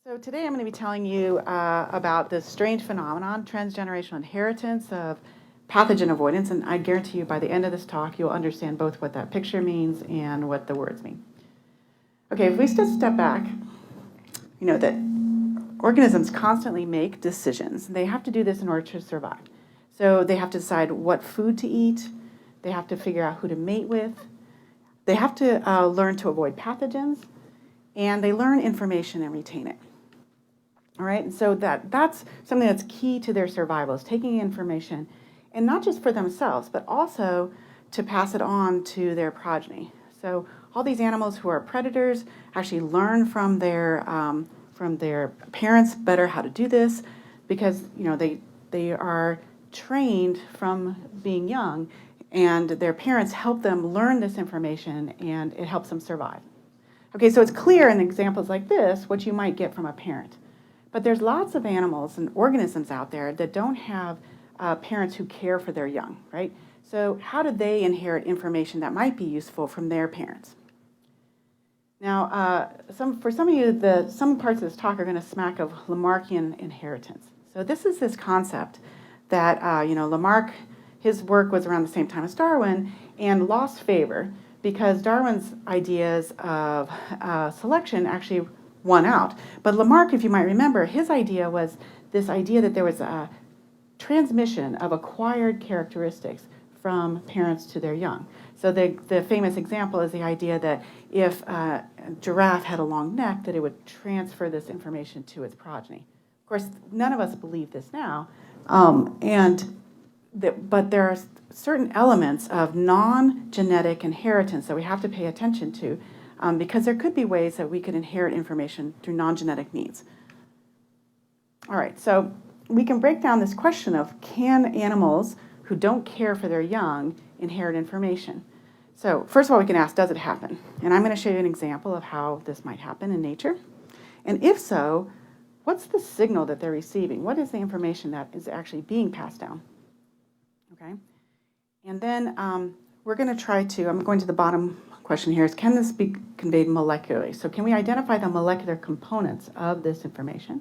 So today I'm going to be telling you about this strange phenomenon, transgenerational inheritance of pathogen avoidance, and I guarantee you by the end of this talk you'll understand both what that picture means and what the words mean. Okay, if we just step back, you know that organisms constantly make decisions. They have to do this in order to survive. So they have to decide what food to eat, they have to figure out who to mate with, they have to learn to avoid pathogens, and they learn information and retain it. All right, and so that's something that's key to their survival, is taking information, and not just for themselves, but also to pass it on to their progeny. So all these animals who are predators actually learn from their parents better how to do this, because they are trained from being young, and their parents help them learn this information, and it helps them survive. Okay, so it's clear in examples like this what you might get from a parent. But there's lots of animals and organisms out there that don't have parents who care for their young, right? So how do they inherit information that might be useful from their parents? Now, for some of you, some parts of this talk are going to smack of Lamarckian inheritance. So this is this concept that, Lamarck, his work was around the same time as Darwin, and lost favor because Darwin's ideas of selection actually won out. But Lamarck, if you might remember, his idea was this idea that there was a transmission of acquired characteristics from parents to their young. So the famous example is the idea that if a giraffe had a long neck, that it would transfer this information to its progeny. Of course, none of us believe this now, but there are certain elements of non-genetic inheritance that we have to pay attention to, because there could be ways that we could inherit information through non-genetic means. All right, so we can break down this question of, can animals who don't care for their young inherit information? So first of all, we can ask, does it happen? And I'm going to show you an example of how this might happen in nature. And if so, what's the signal that they're receiving? What is the information that is actually being passed down? Okay, and then we're going to try to, I'm going to the bottom question here, is can this be conveyed molecularly? So can we identify the molecular components of this information?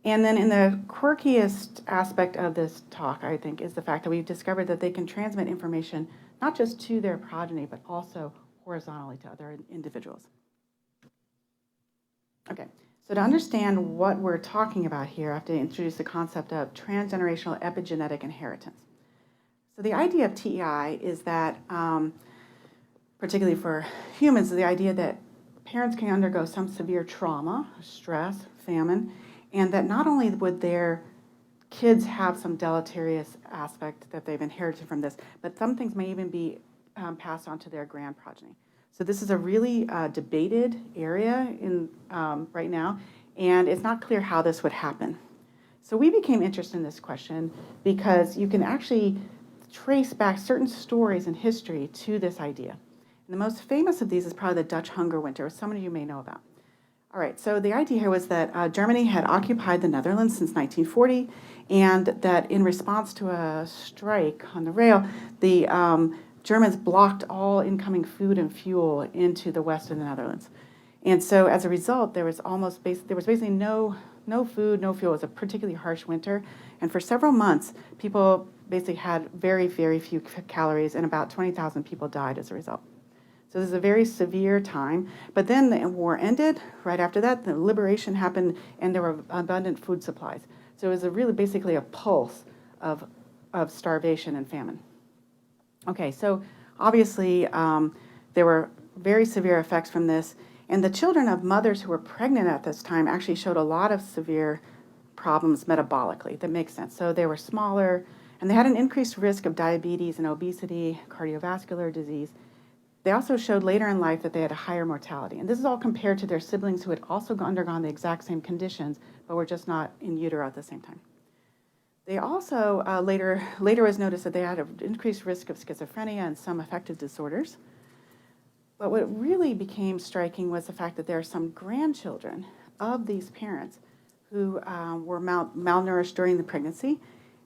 And then in the quirkiest aspect of this talk, I think, is the fact that we've discovered that they can transmit information not just to their progeny, but also horizontally to other individuals. Okay, so to understand what we're talking about here, I have to introduce the concept of transgenerational epigenetic inheritance. So the idea of TEI is that, particularly for humans, the idea that parents can undergo some severe trauma, stress, famine, and that not only would their kids have some deleterious aspect that they've inherited from this, but some things may even be passed on to their grand progeny. So this is a really debated area right now, and it's not clear how this would happen. So we became interested in this question because you can actually trace back certain stories in history to this idea. And the most famous of these is probably the Dutch hunger winter, which some of you may know about. All right, so the idea here was that Germany had occupied the Netherlands since 1940, and that in response to a strike on the rail, the Germans blocked all incoming food and fuel into the west of the Netherlands. And so as a result, there was basically no food, no fuel. It was a particularly harsh winter, and for several months, people basically had very, very few calories, and about 20,000 people died as a result. So this is a very severe time. But then the war ended. Right after that, the liberation happened, and there were abundant food supplies. So it was basically a pulse of starvation and famine. Okay, so obviously there were very severe effects from this, and the children of mothers who were pregnant at this time actually showed a lot of severe problems metabolically. That makes sense. So they were smaller, and they had an increased risk of diabetes and obesity, cardiovascular disease. They also showed later in life that they had a higher mortality. And this is all compared to their siblings who had also undergone the exact same conditions, but were just not in utero at the same time. They also later was noticed that they had an increased risk of schizophrenia and some affective disorders. But what really became striking was the fact that there are some grandchildren of these parents who were malnourished during the pregnancy,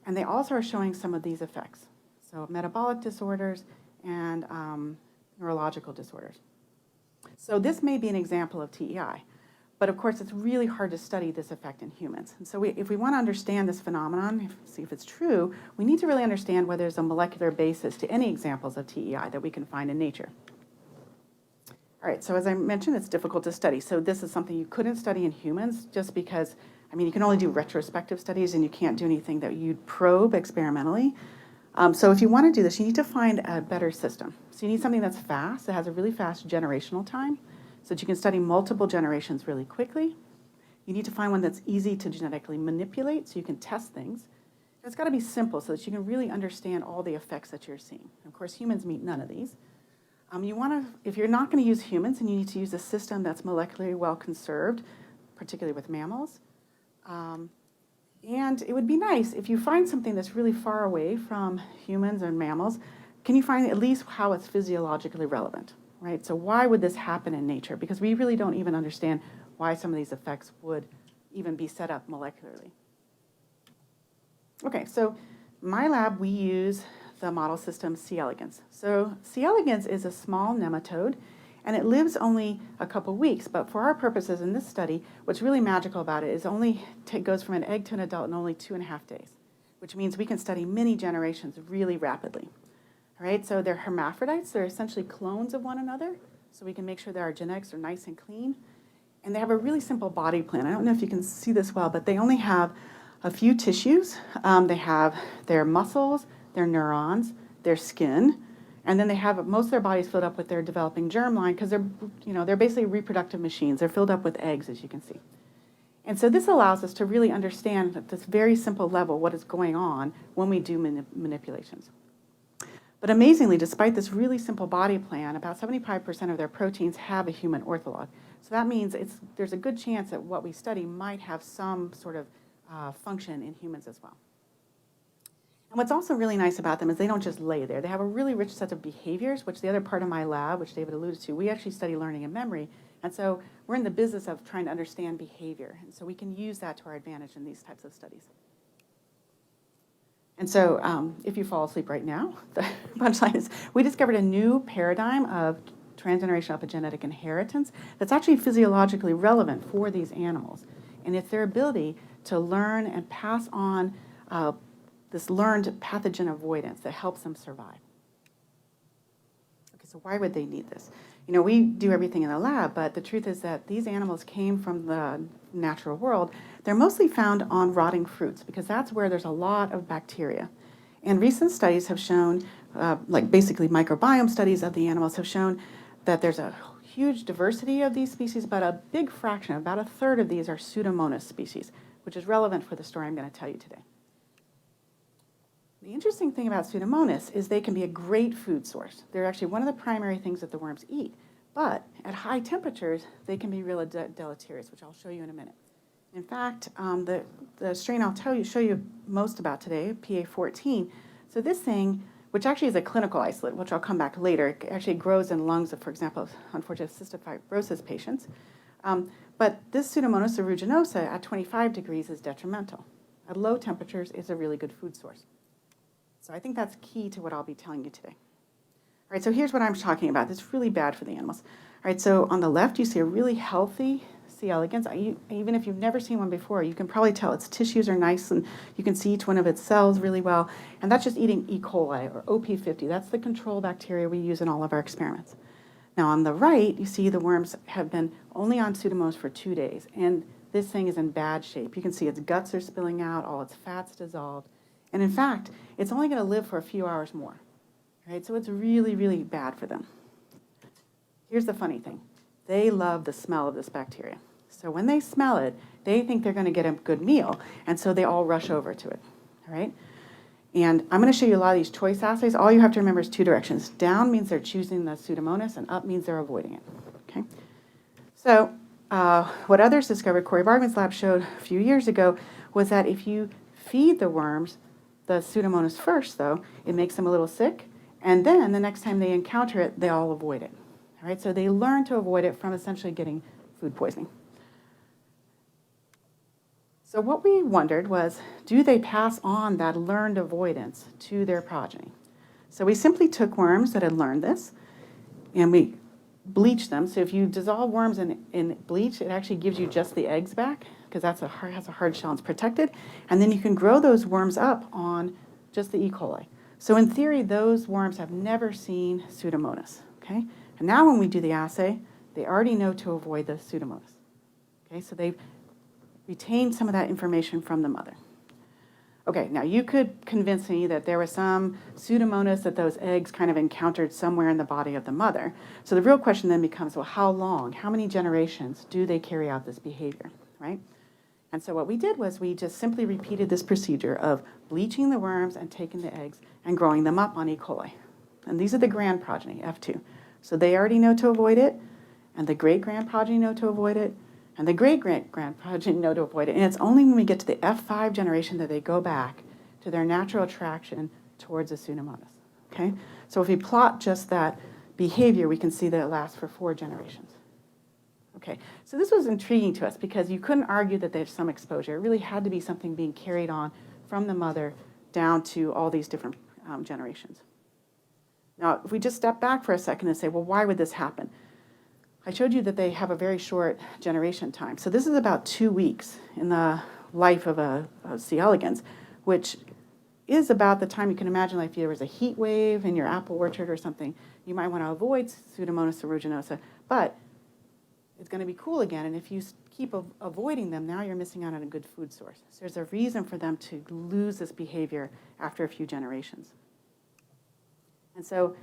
and they also are showing some of these effects. So metabolic disorders and neurological disorders. So this may be an example of TEI, But of course, it's really hard to study this effect in humans. And so if we want to understand this phenomenon, see if it's true, we need to really understand whether there's a molecular basis to any examples of TEI that we can find in nature. All right, so as I mentioned, it's difficult to study. So this is something you couldn't study in humans just because, I mean, you can only do retrospective studies and you can't do anything that you'd probe experimentally. So if you want to do this, you need to find a better system. So you need something that's fast, that has a really fast generational time, so that you can study multiple generations really quickly. You need to find one that's easy to genetically manipulate so you can test things. And it's got to be simple so that you can really understand all the effects that you're seeing. And of course, humans meet none of these. If you're not going to use humans, then you need to use a system that's molecularly well conserved, particularly with mammals. And it would be nice if you find something that's really far away from humans and mammals, can you find at least how it's physiologically relevant, right? So why would this happen in nature? Because we really don't even understand why some of these effects would even be set up molecularly. Okay, so in my lab, we use the model system C. elegans. So C. elegans is a small nematode, and it lives only a couple weeks. But for our purposes in this study, what's really magical about it is it goes from an egg to an adult in only 2.5 days, which means we can study many generations really rapidly. All right, so they're hermaphrodites. They're essentially clones of one another, so we can make sure that our genetics are nice and clean. And they have a really simple body plan. I don't know if you can see this well, but they only have a few tissues. They have their muscles, their neurons, their skin, and then they have most of their bodies filled up with their developing germline because they're basically reproductive machines. They're filled up with eggs, as you can see. And so this allows us to really understand at this very simple level what is going on when we do manipulations. But amazingly, despite this really simple body plan, about 75% of their proteins have a human ortholog. So that means there's a good chance that what we study might have some sort of function in humans as well. And what's also really nice about them is they don't just lay there. They have a really rich set of behaviors, which the other part of my lab, which David alluded to, we actually study learning and memory. And so we're in the business of trying to understand behavior. And so we can use that to our advantage in these types of studies. And so if you fall asleep right now, the punchline is we discovered a new paradigm of transgenerational epigenetic inheritance that's actually physiologically relevant for these animals. And it's their ability to learn and pass on this learned pathogen avoidance that helps them survive. Okay, so why would they need this? You know, we do everything in the lab, but the truth is that these animals came from the natural world. They're mostly found on rotting fruits because that's where there's a lot of bacteria. And recent studies have shown, like basically microbiome studies of the animals have shown that there's a huge diversity of these species, but a big fraction, about a third of these are Pseudomonas species, which is relevant for the story I'm going to tell you today. The interesting thing about Pseudomonas is they can be a great food source. They're actually one of the primary things that the worms eat. But at high temperatures, they can be really deleterious, which I'll show you in a minute. In fact, the strain I'll show you most about today, PA14, so this thing, which actually is a clinical isolate, which I'll come back later, it actually grows in lungs of, for example, unfortunately, cystic fibrosis patients. But this Pseudomonas aeruginosa at 25 degrees is detrimental. At low temperatures, it's a really good food source. So I think that's key to what I'll be telling you today. All right, so here's what I'm talking about. This is really bad for the animals. All right, so on the left, you see a really healthy C. elegans. Even if you've never seen one before, you can probably tell its tissues are nice and you can see each one of its cells really well. And that's just eating E. coli or OP50. That's the control bacteria we use in all of our experiments. Now on the right, you see the worms have been only on Pseudomonas for 2 days. And this thing is in bad shape. You can see its guts are spilling out, all its fat's dissolved. And in fact, it's only going to live for a few hours more. Right? So it's really, really bad for them. Here's the funny thing. They love the smell of this bacteria. So when they smell it, they think they're going to get a good meal. And so they all rush over to it. All right? And I'm going to show you a lot of these choice assays. All you have to remember is 2 directions. Down means they're choosing the Pseudomonas, and up means they're avoiding it. Okay? So what others discovered, Corey Bargman's lab showed a few years ago, was that if you feed the worms the Pseudomonas first, though, it makes them a little sick. And then the next time they encounter it, they all avoid it. All right? So they learn to avoid it from essentially getting food poisoning. So what we wondered was, do they pass on that learned avoidance to their progeny? So we simply took worms that had learned this, and we bleach them. So if you dissolve worms in bleach, it actually gives you just the eggs back, because has a hard shell and it's protected. And then you can grow those worms up on just the E. coli. So in theory, those worms have never seen Pseudomonas. Okay? And now when we do the assay, they already know to avoid the Pseudomonas. Okay? So they've retained some of that information from the mother. Okay, now you could convince me that there was some Pseudomonas that those eggs kind of encountered somewhere in the body of the mother. So the real question then becomes, well, how long, how many generations do they carry out this behavior, right? And so what we did was we just simply repeated this procedure of bleaching the worms and taking the eggs and growing them up on E. coli. And these are the grand progeny, F2. So they already know to avoid it, and the great-grand progeny know to avoid it, and the great-great-grand progeny know to avoid it. And it's only when we get to the F5 generation that they go back to their natural attraction towards the Pseudomonas. Okay? So if we plot just that behavior, we can see that it lasts for 4 generations. Okay, so this was intriguing to us because you couldn't argue that there's some exposure. It really had to be something being carried on from the mother down to all these different generations. Now, if we just step back for a second and say, well, why would this happen? I showed you that they have a very short generation time. So this is about 2 weeks in the life of a C. elegans, which is about the time you can imagine, like if there was a heat wave in your apple orchard or something, you might want to avoid Pseudomonas aeruginosa, but it's going to be cool again, and if you keep avoiding them, now you're missing out on a good food source. So there's a reason for them to lose this behavior after a few generations. And so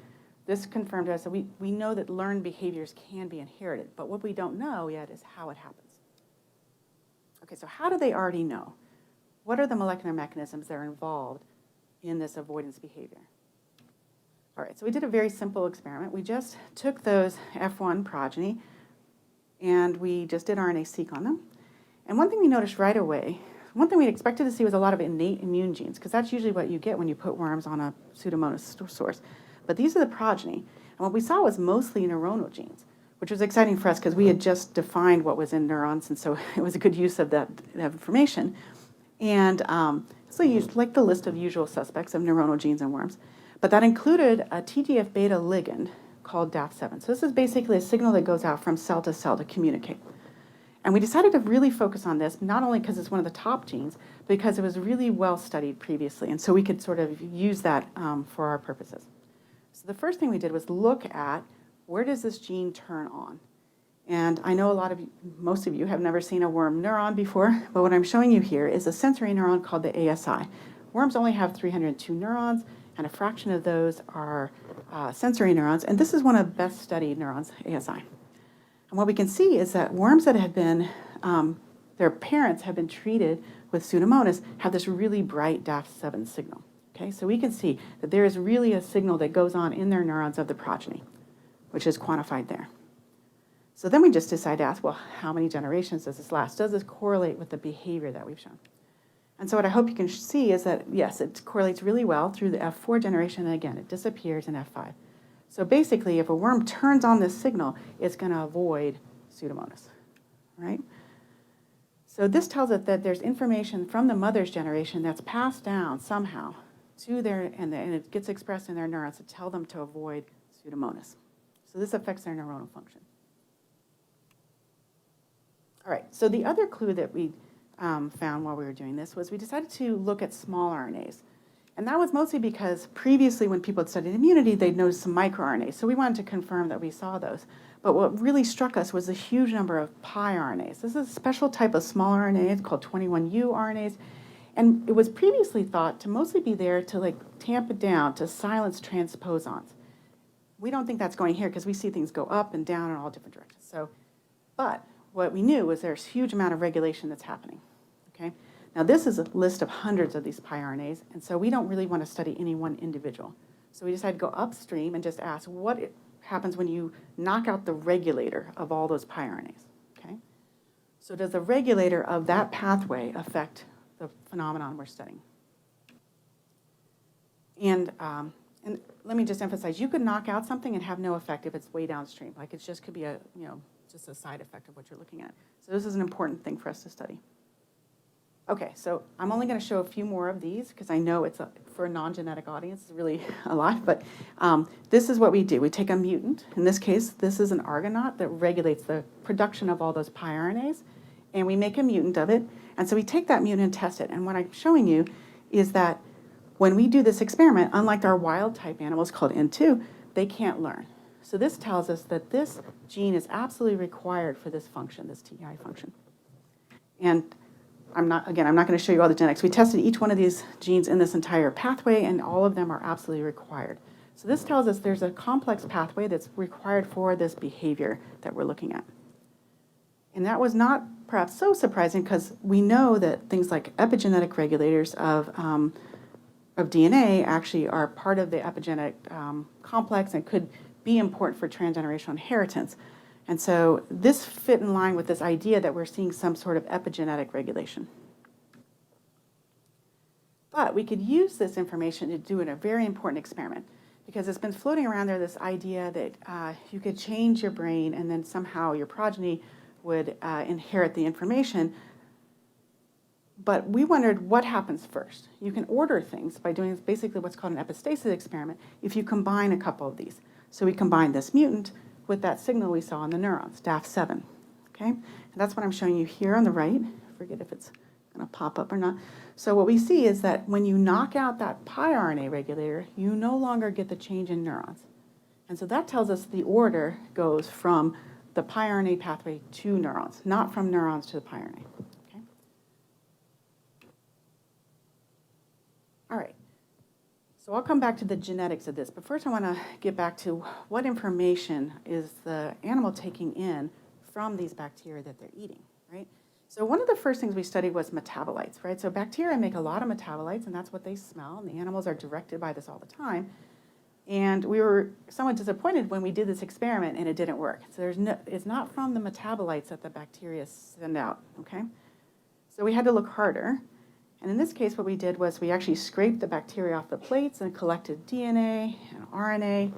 this confirmed to us that we know that learned behaviors can be inherited, but what we don't know yet is how it happens. Okay, so how do they already know? What are the molecular mechanisms that are involved in this avoidance behavior? All right, so we did a very simple experiment. We just took those F1 progeny and we just did RNA-seq on them. And one thing we noticed right away, one thing we expected to see was a lot of innate immune genes, because that's usually what you get when you put worms on a Pseudomonas source. But these are the progeny. And what we saw was mostly neuronal genes, which was exciting for us because we had just defined what was in neurons, and so it was a good use of that information. And so you used like the list of usual suspects of neuronal genes in worms. But that included a TGF-beta ligand called DAF7. So this is basically a signal that goes out from cell to cell to communicate. And we decided to really focus on this, not only because it's one of the top genes, but because it was really well studied previously. And so we could sort of use that for our purposes. So the first thing we did was look at where does this gene turn on? And I know most of you have never seen a worm neuron before, but what I'm showing you here is a sensory neuron called the ASI. Worms only have 302 neurons, and a fraction of those are sensory neurons, and this is one of the best studied neurons, ASI. And what we can see is that worms that have been, their parents have been treated with Pseudomonas have this really bright DAF7 signal. Okay, so we can see that there is really a signal that goes on in their neurons of the progeny, which is quantified there. So then we just decided to ask, well, how many generations does this last? Does this correlate with the behavior that we've shown? And so what I hope you can see is that, yes, it correlates really well through the F4 generation, and again, it disappears in F5. So basically, if a worm turns on this signal, it's going to avoid Pseudomonas, right? So this tells us that there's information from the mother's generation that's passed down somehow to their, and it gets expressed in their neurons to tell them to avoid Pseudomonas. So this affects their neuronal function. All right, so the other clue that we found while we were doing this was we decided to look at small RNAs. And that was mostly because previously when people had studied immunity, they'd noticed some microRNAs. So we wanted to confirm that we saw those. But what really struck us was the huge number of piRNAs. This is a special type of small RNAs called 21U RNAs. And it was previously thought to mostly be there to like tamp it down, to silence transposons. We don't think that's going here because we see things go up and down in all different directions. So, but what we knew was there's a huge amount of regulation that's happening. Okay? Now this is a list of hundreds of these piRNAs, and so we don't really want to study any one individual. So we decided to go upstream and just ask what happens when you knock out the regulator of all those piRNAs. Okay? So does the regulator of that pathway affect the phenomenon we're studying? And let me just emphasize, you could knock out something and have no effect if it's way downstream. Like it just could be just a side effect of what you're looking at. So this is an important thing for us to study. Okay, so I'm only going to show a few more of these because I know for a non-genetic audience, it's really a lot. But this is what we do. We take a mutant. In this case, this is an argonaut that regulates the production of all those piRNAs. And we make a mutant of it. And so we take that mutant and test it. And what I'm showing you is that when we do this experiment, unlike our wild-type animals called N2, they can't learn. So this tells us that this gene is absolutely required for this function, this TEI function. And I'm not going to show you all the genetics. We tested each one of these genes in this entire pathway, and all of them are absolutely required. So this tells us there's a complex pathway that's required for this behavior that we're looking at. And that was not perhaps so surprising because we know that things like epigenetic regulators of DNA actually are part of the epigenetic complex and could be important for transgenerational inheritance. And so this fit in line with this idea that we're seeing some sort of epigenetic regulation. But we could use this information to do a very important experiment because it's been floating around there, this idea that you could change your brain and then somehow your progeny would inherit the information. But we wondered what happens first. You can order things by doing basically what's called an epistasis experiment if you combine a couple of these. So we combined this mutant with that signal we saw in the neurons, DAF7. Okay? And that's what I'm showing you here on the right. I forget if it's going to pop up or not. So what we see is that when you knock out that piRNA regulator, you no longer get the change in neurons. And so that tells us the order goes from the piRNA pathway to neurons, not from neurons to the piRNA. Okay? All right. So I'll come back to the genetics of this, but first I want to get back to what information is the animal taking in from these bacteria that they're eating, right? So one of the first things we studied was metabolites, right? So bacteria make a lot of metabolites, and that's what they smell, and the animals are directed by this all the time. And we were somewhat disappointed when we did this experiment and it didn't work. So it's not from the metabolites that the bacteria send out, okay? So we had to look harder. And in this case, what we did was we actually scraped the bacteria off the plates and collected DNA and RNA.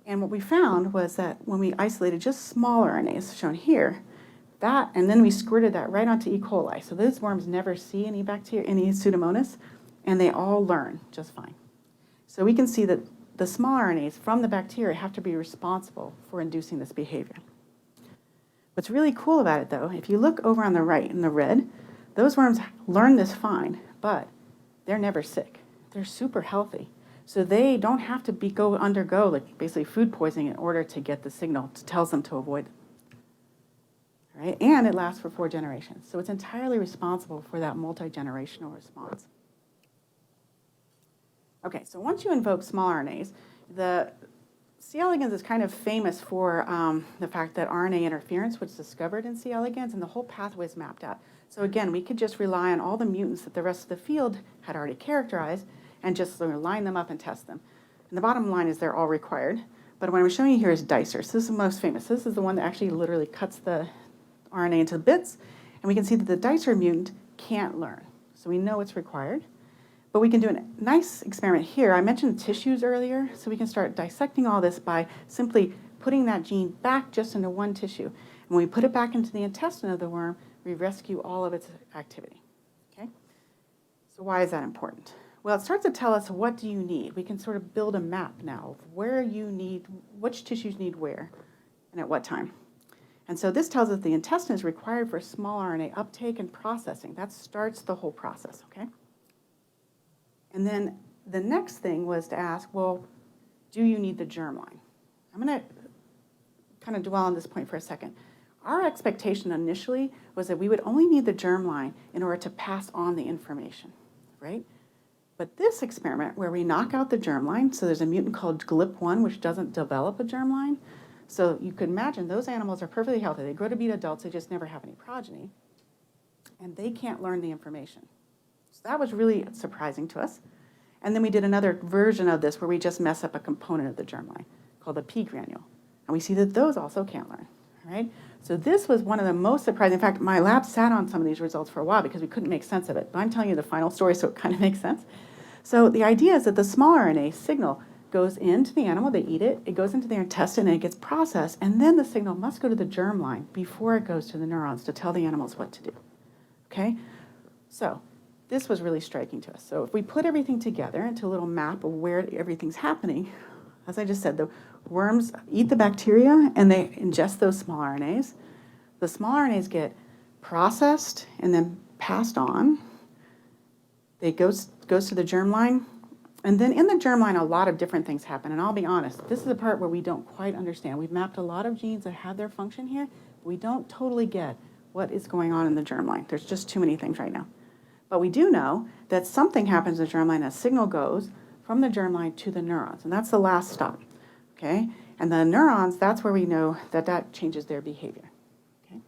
And what we found was that when we isolated just small RNAs, shown here, and then we squirted that right onto E. coli. So those worms never see any bacteria, any Pseudomonas, and they all learn just fine. So we can see that the small RNAs from the bacteria have to be responsible for inducing this behavior. What's really cool about it, though, if you look over on the right in the red, those worms learn this fine, but they're never sick. They're super healthy. So they don't have to undergo like basically food poisoning in order to get the signal that tells them to avoid it. Right? And it lasts for 4 generations. So it's entirely responsible for that multi-generational response. Okay, so once you invoke small RNAs, the C. elegans is kind of famous for the fact that RNA interference was discovered in C. elegans and the whole pathway is mapped out. So again, we could just rely on all the mutants that the rest of the field had already characterized and just line them up and test them. And the bottom line is they're all required. But what I'm showing you here is dicer. So this is the most famous. This is the one that actually literally cuts the RNA into bits. And we can see that the dicer mutant can't learn. So we know it's required. But we can do a nice experiment here. I mentioned tissues earlier. So we can start dissecting all this by simply putting that gene back just into one tissue. And when we put it back into the intestine of the worm, we rescue all of its activity. Okay? So why is that important? Well, it starts to tell us what do you need. We can sort of build a map now of where you need, which tissues need where, and at what time. And so this tells us the intestine is required for small RNA uptake and processing. That starts the whole process, okay? And then the next thing was to ask, well, do you need the germline? I'm going to kind of dwell on this point for a second. Our expectation initially was that we would only need the germline in order to pass on the information, right? But this experiment where we knock out the germline, so there's a mutant called GLIP1 which doesn't develop a germline. So you could imagine those animals are perfectly healthy. They grow to be adults, they just never have any progeny. And they can't learn the information. So that was really surprising to us. And then we did another version of this where we just mess up a component of the germline called the P granule. And we see that those also can't learn, right? So this was one of the most surprising. In fact, my lab sat on some of these results for a while because we couldn't make sense of it. But I'm telling you the final story, so it kind of makes sense. So the idea is that the small RNA signal goes into the animal, they eat it, it goes into their intestine and it gets processed, and then the signal must go to the germline before it goes to the neurons to tell the animals what to do, okay? So this was really striking to us. So if we put everything together into a little map of where everything's happening, as I just said, the worms eat the bacteria and they ingest those small RNAs. The small RNAs get processed and then passed on. They goes to the germline. And then in the germline, a lot of different things happen. And I'll be honest, this is the part where we don't quite understand. We've mapped a lot of genes that have their function here. But we don't totally get what is going on in the germline. There's just too many things right now. But we do know that something happens in the germline. A signal goes from the germline to the neurons. And that's the last stop. Okay? And the neurons, that's where we know that that changes their behavior. Okay?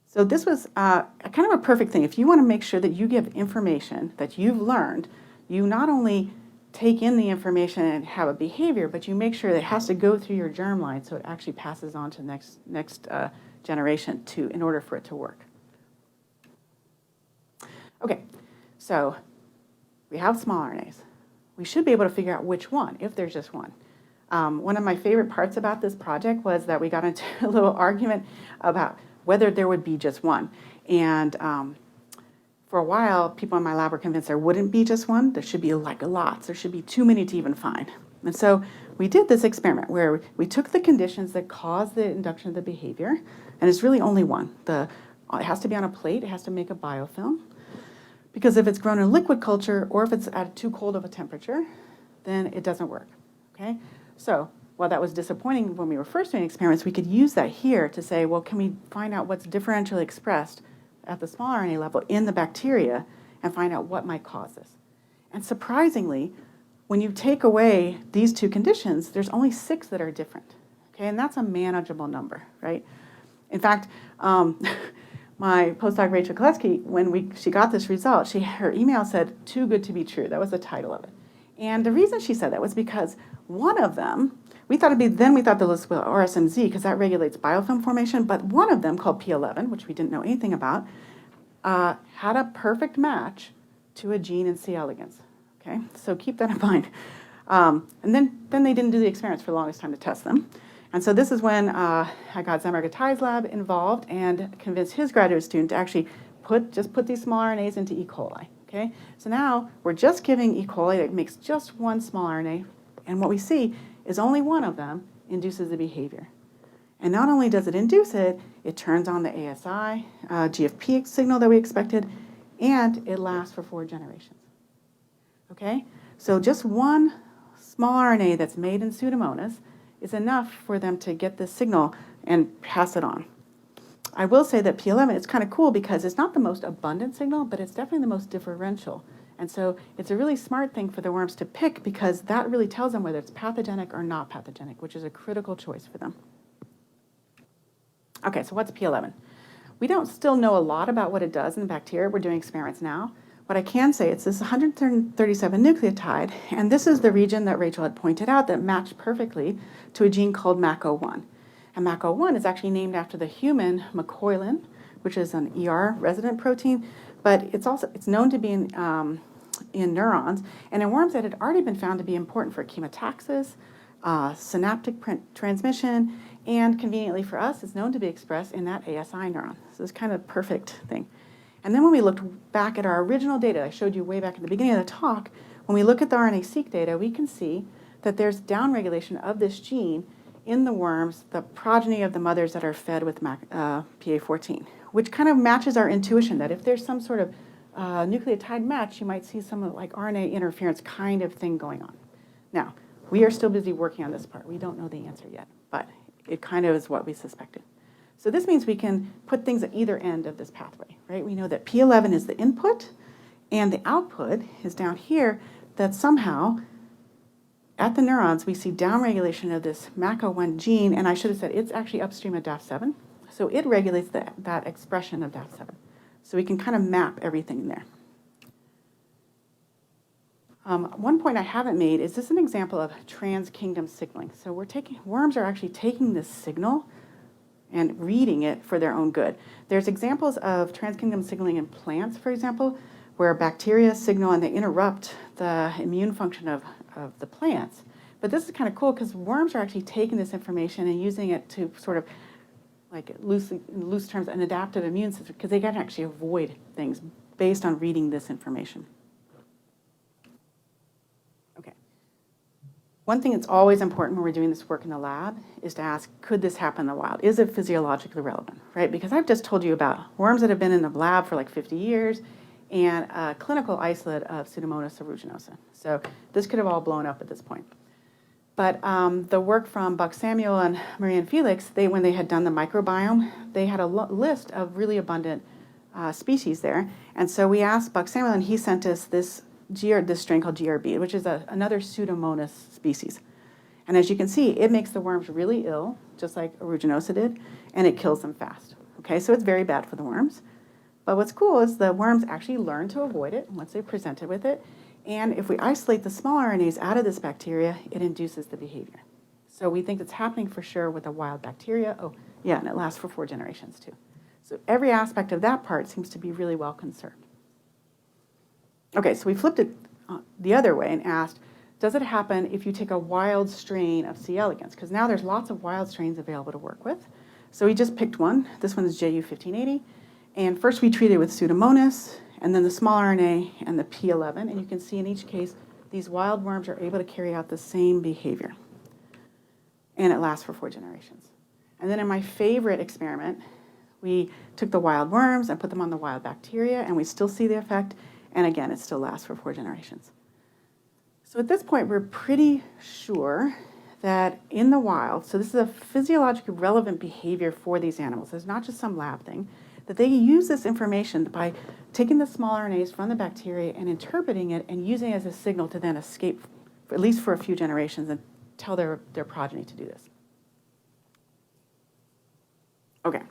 So this was kind of a perfect thing. If you want to make sure that you give information that you've learned, you not only take in the information and have a behavior, but you make sure that it has to go through your germline so it actually passes on to the next generation in order for it to work. Okay, so we have small RNAs. We should be able to figure out which one, if there's just one. One of my favorite parts about this project was that we got into a little argument about whether there would be just one. And for a while, people in my lab were convinced there wouldn't be just one. There should be like lots. There should be too many to even find. And so we did this experiment where we took the conditions that cause the induction of the behavior, and it's really only one. It has to be on a plate. It has to make a biofilm. Because if it's grown in liquid culture or if it's at too cold of a temperature, then it doesn't work. Okay? So while that was disappointing when we were first doing experiments, we could use that here to say, well, can we find out what's differentially expressed at the small RNA level in the bacteria and find out what might cause this? And surprisingly, when you take away these two conditions, there's only 6 that are different. Okay? And that's a manageable number, right? In fact, my postdoc Rachel Koleski, when she got this result, her email said, "Too good to be true." That was the title of it. And the reason she said that was because one of them, we thought the list was RSMZ because that regulates biofilm formation, but one of them called P11, which we didn't know anything about, had a perfect match to a gene in C. elegans. Okay, so keep that in mind. And then they didn't do the experiments for the longest time to test them. And so this is when I got Zemmer Gatai's lab involved and convinced his graduate student to actually put these small RNAs into E. coli. Okay? So now we're just giving E. coli that makes just one small RNA, and what we see is only one of them induces the behavior. And not only does it induce it, it turns on the ASI, GFP signal that we expected, and it lasts for 4 generations. Okay? So just one small RNA that's made in Pseudomonas is enough for them to get this signal and pass it on. I will say that P11 is kind of cool because it's not the most abundant signal, but it's definitely the most differential. And so it's a really smart thing for the worms to pick because that really tells them whether it's pathogenic or not pathogenic, which is a critical choice for them. Okay, so what's P11? We don't still know a lot about what it does in the bacteria. We're doing experiments now. What I can say, it's this 137 nucleotide, and this is the region that Rachel had pointed out that matched perfectly to a gene called MAC01. And MAC01 is actually named after the human Coleen, which is an ER resident protein, but it's known to be in neurons, and in worms that had already been found to be important for chemotaxis, synaptic transmission, and conveniently for us, it's known to be expressed in that ASI neuron. So it's kind of a perfect thing. And then when we looked back at our original data, I showed you way back at the beginning of the talk, when we look at the RNA-seq data, we can see that there's downregulation of this gene in the worms, the progeny of the mothers that are fed with PA14, which kind of matches our intuition that if there's some sort of nucleotide match, you might see some like RNA interference kind of thing going on. Now, we are still busy working on this part. We don't know the answer yet, but it kind of is what we suspected. So this means we can put things at either end of this pathway, right? We know that P11 is the input, and the output is down here, that somehow at the neurons we see downregulation of this MAC01 gene, and I should have said it's actually upstream of DAF7. So it regulates that expression of DAF7. So we can kind of map everything there. One point I haven't made is this an example of trans-kingdom signaling. So worms are actually taking this signal and reading it for their own good. There's examples of trans-kingdom signaling in plants, for example, where bacteria signal and they interrupt the immune function of the plants. But this is kind of cool because worms are actually taking this information and using it to sort of like in loose terms, an adaptive immune system, because they can actually avoid things based on reading this information. Okay. One thing that's always important when we're doing this work in the lab is to ask, could this happen in the wild? Is it physiologically relevant, right? Because I've just told you about worms that have been in the lab for like 50 years and a clinical isolate of Pseudomonas aeruginosa. So this could have all blown up at this point. But the work from Buck Samuel and Marie and Felix, when they had done the microbiome, they had a list of really abundant species there. And so we asked Buck Samuel, and he sent us this strain called GRB, which is another Pseudomonas species. And as you can see, it makes the worms really ill, just like aeruginosa did, and it kills them fast. Okay, so it's very bad for the worms. But what's cool is the worms actually learn to avoid it once they're presented with it. And if we isolate the small RNAs out of this bacteria, it induces the behavior. So we think it's happening for sure with a wild bacteria. Oh, yeah, and it lasts for 4 generations too. So every aspect of that part seems to be really well conserved. Okay, so we flipped it the other way and asked, does it happen if you take a wild strain of C. elegans? Because now there's lots of wild strains available to work with. So we just picked one. This one is JU1580. And first we treated it with Pseudomonas, and then the small RNA and the P11. And you can see in each case, these wild worms are able to carry out the same behavior. And it lasts for 4 generations. And then in my favorite experiment, we took the wild worms and put them on the wild bacteria, and we still see the effect. And again, it still lasts for 4 generations. So at this point, we're pretty sure that in the wild, so this is a physiologically relevant behavior for these animals. It's not just some lab thing, that they use this information by taking the small RNAs from the bacteria and interpreting it and using it as a signal to then escape, at least for a few generations, and tell their progeny to do this. Okay.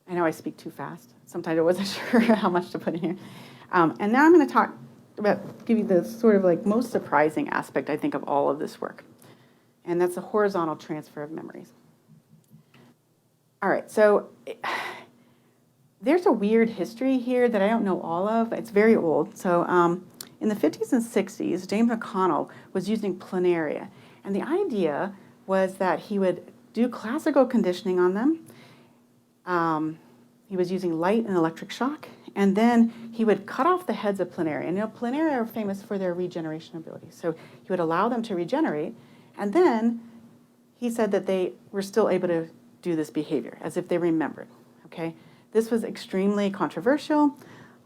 I know I speak too fast. Sometimes I wasn't sure how much to put in here. And now I'm going to give you the sort of like most surprising aspect, I think, of all of this work. And that's the horizontal transfer of memories. All right, so there's a weird history here that I don't know all of. It's very old. So in the 50s and 60s, James McConnell was using planaria. And the idea was that he would do classical conditioning on them. He was using light and electric shock. And then he would cut off the heads of planaria. And planaria are famous for their regeneration ability. So he would allow them to regenerate. And then he said that they were still able to do this behavior as if they remembered. Okay? This was extremely controversial.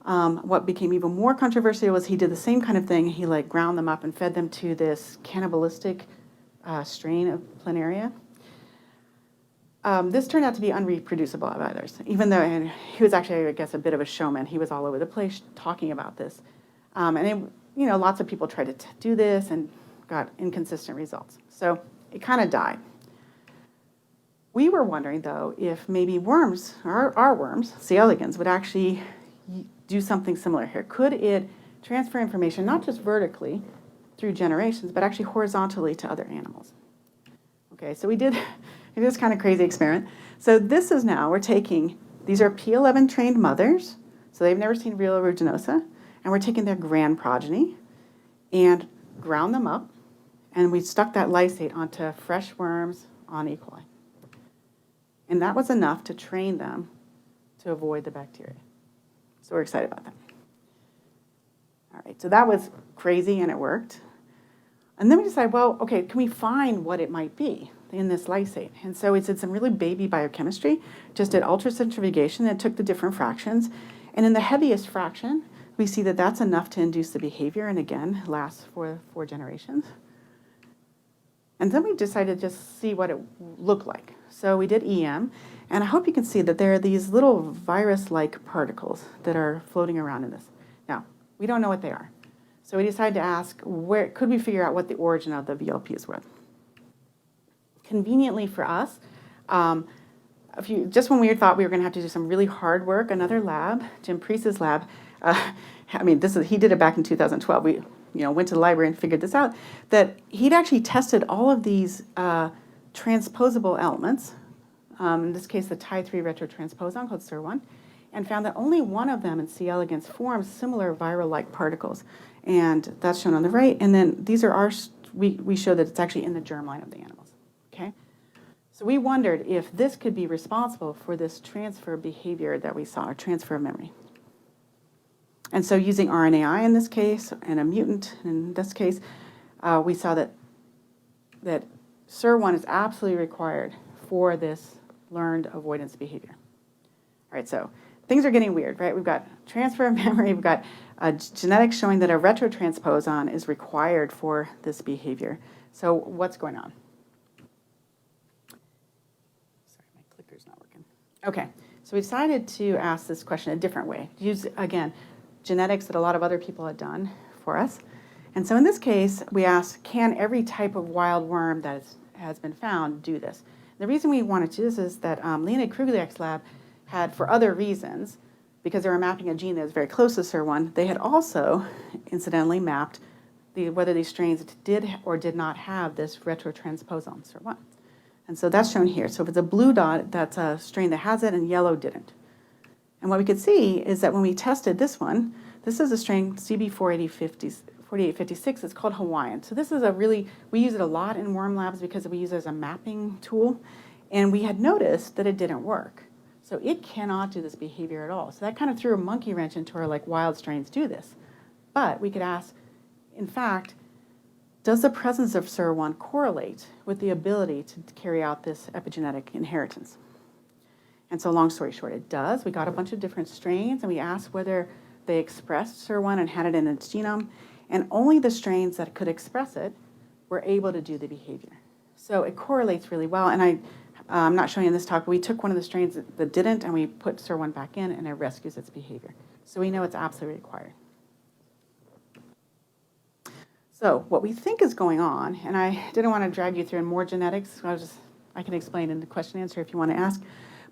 What became even more controversial was he did the same kind of thing. He ground them up and fed them to this cannibalistic strain of planaria. This turned out to be unreproducible by others, even though he was actually, I guess, a bit of a showman. He was all over the place talking about this. Lots of people tried to do this and got inconsistent results. So it kind of died. We were wondering, though, if maybe worms, our worms, C. elegans, would actually do something similar here. Could it transfer information, not just vertically through generations, but actually horizontally to other animals? Okay, so we did this kind of crazy experiment. So this is now, we're taking, these are P11 trained mothers, so they've never seen real aeruginosa, and we're taking their grand progeny and ground them up, and we stuck that lysate onto fresh worms on E. coli. And that was enough to train them to avoid the bacteria. So we're excited about that. All right, so that was crazy and it worked. And then we decided, well, okay, can we find what it might be in this lysate? And so we did some really baby biochemistry, just did ultracentrifugation and took the different fractions. And in the heaviest fraction, we see that that's enough to induce the behavior, and again, lasts for 4 generations. And then we decided to just see what it looked like. So we did EM, and I hope you can see that there are these little virus-like particles that are floating around in this. Now, we don't know what they are. So we decided to ask, where could we figure out what the origin of the VLPs were? Conveniently for us, just when we thought we were going to have to do some really hard work, another lab, Jim Priest's lab, he did it back in 2012. We went to the library and figured this out, that he'd actually tested all of these transposable elements, in this case the Ti3 retrotransposon called SIR1, and found that only one of them in C. elegans forms similar viral-like particles. And that's shown on the right. And then these are we show that it's actually in the germline of the animals. Okay? So we wondered if this could be responsible for this transfer behavior that we saw, or transfer of memory. And so using RNAi in this case, and a mutant in this case, we saw that SIR1 is absolutely required for this learned avoidance behavior. All right, so things are getting weird, right? We've got transfer of memory, we've got genetics showing that a retrotransposon is required for this behavior. So what's going on? Sorry, my clicker's not working. Okay, so we decided to ask this question a different way. Use, again, genetics that a lot of other people had done for us. And so in this case, we asked, can every type of wild worm that has been found do this? The reason we wanted to do this is that Leonid Krugliak's lab had, for other reasons, because they were mapping a gene that was very close to SIR1, they had also, incidentally, mapped whether these strains did or did not have this retrotransposon, SIR1. And so that's shown here. So if it's a blue dot, that's a strain that has it, and yellow didn't. And what we could see is that when we tested this one, this is a strain CB4856. It's called Hawaiian. So this is we use it a lot in worm labs because we use it as a mapping tool. And we had noticed that it didn't work. So it cannot do this behavior at all. So that kind of threw a monkey wrench into our wild strains do this. But we could ask, in fact, does the presence of SIR1 correlate with the ability to carry out this epigenetic inheritance? And so long story short, it does. We got a bunch of different strains, and we asked whether they expressed SIR1 and had it in its genome, and only the strains that could express it were able to do the behavior. So it correlates really well, and I'm not showing you in this talk, but we took one of the strains that didn't, and we put SIR1 back in, and it rescues its behavior. So we know it's absolutely required. So what we think is going on, and I didn't want to drag you through in more genetics, so I can explain in the question and answer if you want to ask.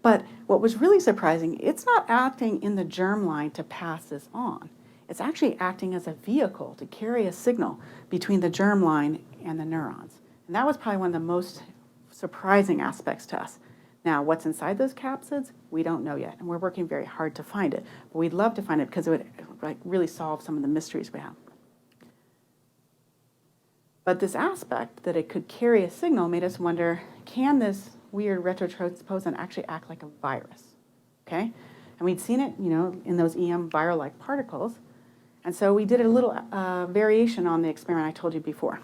But what was really surprising, it's not acting in the germline to pass this on. It's actually acting as a vehicle to carry a signal between the germline and the neurons. And that was probably one of the most surprising aspects to us. Now, what's inside those capsids, we don't know yet, and we're working very hard to find it. But we'd love to find it because it would really solve some of the mysteries we have. But this aspect that it could carry a signal made us wonder, can this weird retrotransposon actually act like a virus? Okay, and we'd seen it, in those EM viral-like particles, and so we did a little variation on the experiment I told you before.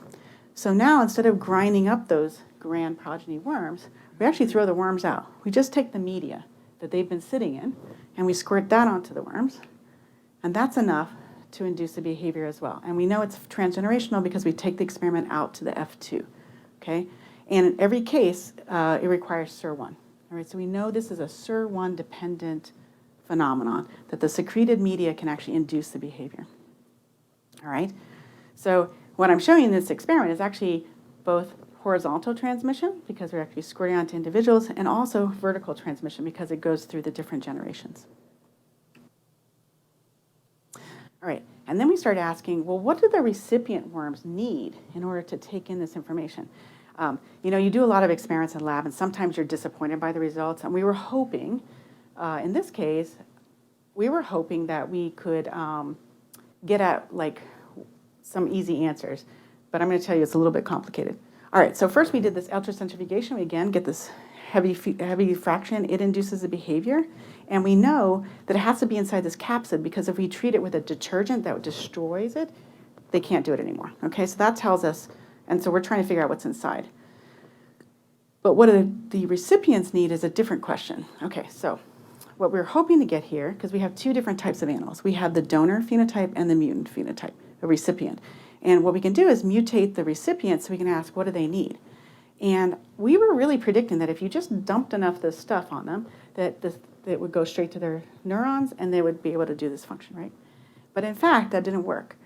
So now, instead of grinding up those grand progeny worms, we actually throw the worms out. We just take the media that they've been sitting in, and we squirt that onto the worms, and that's enough to induce the behavior as well. And we know it's transgenerational because we take the experiment out to the F2, okay? And in every case, it requires SIR1. All right, so we know this is a SIR1 dependent phenomenon, that the secreted media can actually induce the behavior. All right, so what I'm showing in this experiment is actually both horizontal transmission, because we're actually squirting onto individuals, and also vertical transmission, because it goes through the different generations. All right, and then we started asking, well, what do the recipient worms need in order to take in this information? You do a lot of experiments in lab, and sometimes you're disappointed by the results. And we were hoping, in this case, we were hoping that we could get at some easy answers. But I'm going to tell you it's a little bit complicated. All right, so first we did this ultracentrifugation. We again get this heavy fraction. It induces the behavior. And we know that it has to be inside this capsid, because if we treat it with a detergent that destroys it, they can't do it anymore. Okay, so that tells us. And so we're trying to figure out what's inside. But what the recipients need is a different question. Okay, so what we're hoping to get here, because we have two different types of animals. We have the donor phenotype and the mutant phenotype, the recipient. And what we can do is mutate the recipient so we can ask, what do they need? And we were really predicting that if you just dumped enough of this stuff on them, that it would go straight to their neurons and they would be able to do this function, right? But in fact, that didn't work.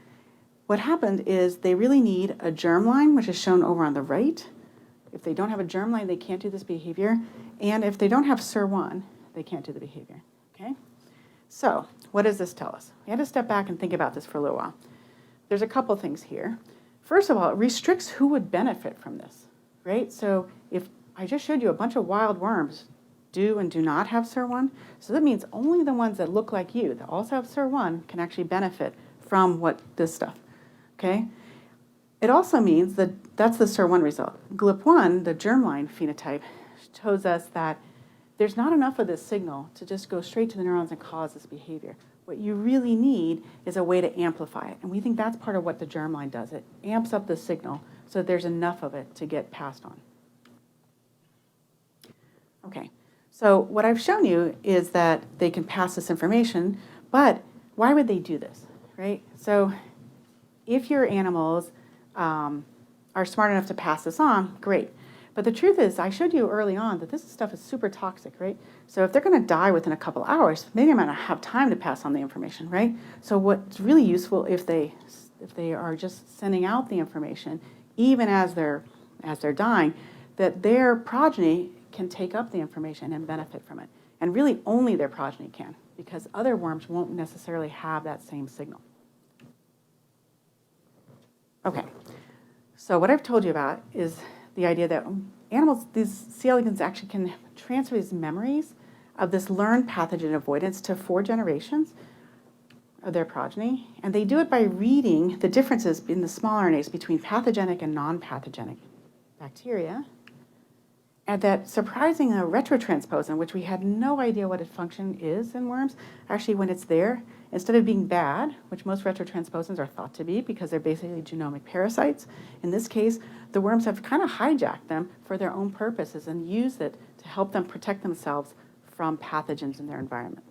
What happened is they really need a germline, which is shown over on the right. If they don't have a germline, they can't do this behavior. And if they don't have SIR1, they can't do the behavior, okay? So what does this tell us? We had to step back and think about this for a little while. There's a couple things here. First of all, it restricts who would benefit from this, right? So if I just showed you a bunch of wild worms do and do not have SIR1, so that means only the ones that look like you, that also have SIR1, can actually benefit from this stuff. Okay? It also means that that's the SIR1 result. GLP1, the germline phenotype, shows us that there's not enough of this signal to just go straight to the neurons and cause this behavior. What you really need is a way to amplify it. And we think that's part of what the germline does. It amps up the signal so that there's enough of it to get passed on. Okay, so what I've shown you is that they can pass this information, but why would they do this, right? So if your animals are smart enough to pass this on, great. But the truth is, I showed you early on that this stuff is super toxic, right? So if they're going to die within a couple hours, maybe they might not have time to pass on the information, right? So what's really useful if they are just sending out the information, even as they're dying, that their progeny can take up the information and benefit from it. And really only their progeny can, because other worms won't necessarily have that same signal. Okay, so what I've told you about is the idea that animals, these C. elegans actually can transfer these memories of this learned pathogen avoidance to 4 generations of their progeny. And they do it by reading the differences in the small RNAs between pathogenic and non-pathogenic bacteria. And that surprising retrotransposon, which we had no idea what its function is in worms, actually when it's there, instead of being bad, which most retrotransposons are thought to be because they're basically genomic parasites, in this case, the worms have kind of hijacked them for their own purposes and used it to help them protect themselves from pathogens in their environment.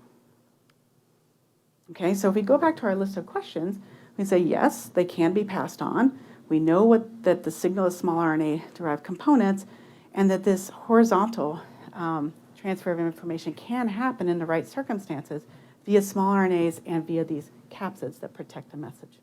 Okay, so if we go back to our list of questions, we say yes, they can be passed on. We know that the signal is small RNA-derived components, and that this horizontal transfer of information can happen in the right circumstances via small RNAs and via these capsids that protect the message.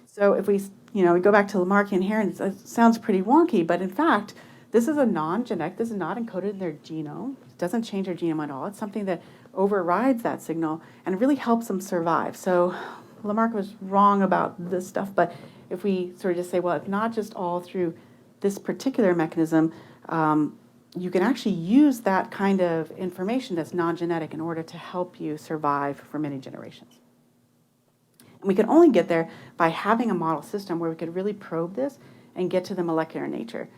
So if we go back to Lamarckian Inheritance, it sounds pretty wonky, but in fact, this is a non-genetic, this is not encoded in their genome. It doesn't change their genome at all. It's something that overrides that signal and really helps them survive. So Lamarck was wrong about this stuff, but if we sort of just say, well, it's not just all through this particular mechanism, you can actually use that kind of information that's non-genetic in order to help you survive for many generations. And we can only get there by having a model system where we could really probe this and get to the molecular nature.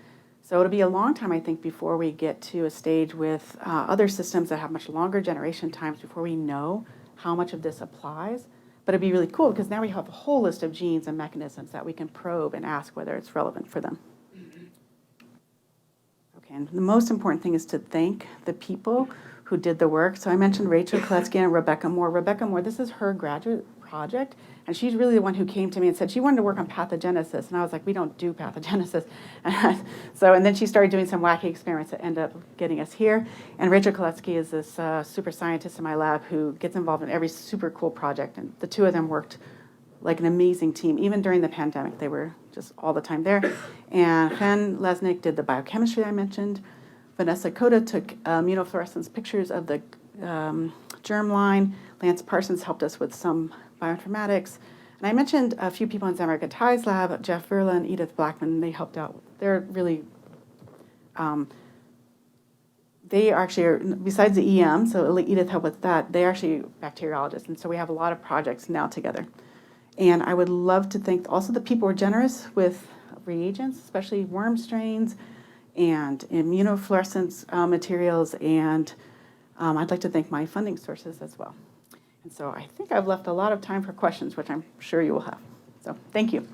So it'll be a long time, I think, before we get to a stage with other systems that have much longer generation times before we know how much of this applies. But it'd be really cool because now we have a whole list of genes and mechanisms that we can probe and ask whether it's relevant for them. Okay, and the most important thing is to thank the people who did the work. So I mentioned Rachel Koletsky and Rebecca Moore. Rebecca Moore, this is her graduate project, and she's really the one who came to me and said she wanted to work on pathogenesis, and I was like, we don't do pathogenesis. And then she started doing some wacky experiments that end up getting us here. And Rachel Koletsky is this super scientist in my lab who gets involved in every super cool project, and the two of them worked like an amazing team. Even during the pandemic, they were just all the time there. And Chen Lesnick did the biochemistry I mentioned. Vanessa Cota took immunofluorescence pictures of the germline. Lance Parsons helped us with some bioinformatics. And I mentioned a few people in Zamarika Tai's lab, Jeff Verla and Edith Blackman. They helped out. They're really, they actually are, besides the EM, so Edith helped with that, they're actually bacteriologists. And so we have a lot of projects now together. And I would love to thank also the people who are generous with reagents, especially worm strains and immunofluorescence materials. And I'd like to thank my funding sources as well. And so I think I've left a lot of time for questions, which I'm sure you will have. So thank you.